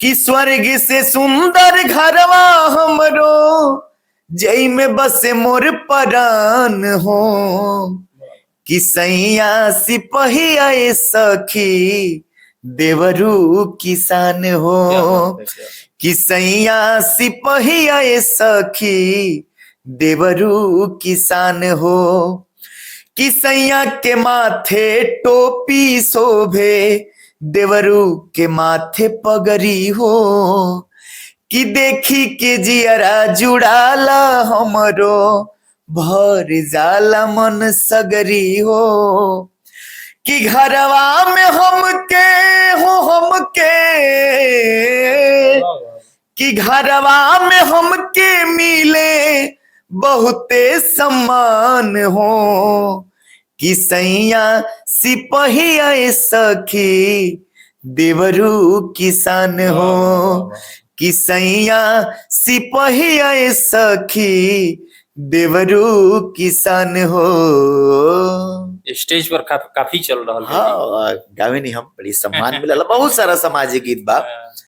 कि स्वर्ग से सुंदर घरवा हमरो जई में बसे मोर परान हो। कि सैया सिपहिया ए सखी देवरू किसान हो। कि सैया सिपहिया ए सखी देवरू किसान हो। कि सैया के माथे टोपी शोभे देवरू के माथे पगड़ी हो। कि देखी के जियरा जुड़ाला हमरो भर जाला मन सगरी हो। कि घरवा में हमके कि घरवा में हमके मिले बहुते सम्मान हो। कि सैया सिपहिया ए सखी देवरू किसान हो। कि सैया सिपहिया ए सखी देवरू किसान हो। स्टेज पर काफी चल रहा है। हाँ गावे नहीं हम बड़ी सम्मान मिलल, बहुत सारा सामाजिक गीत बा।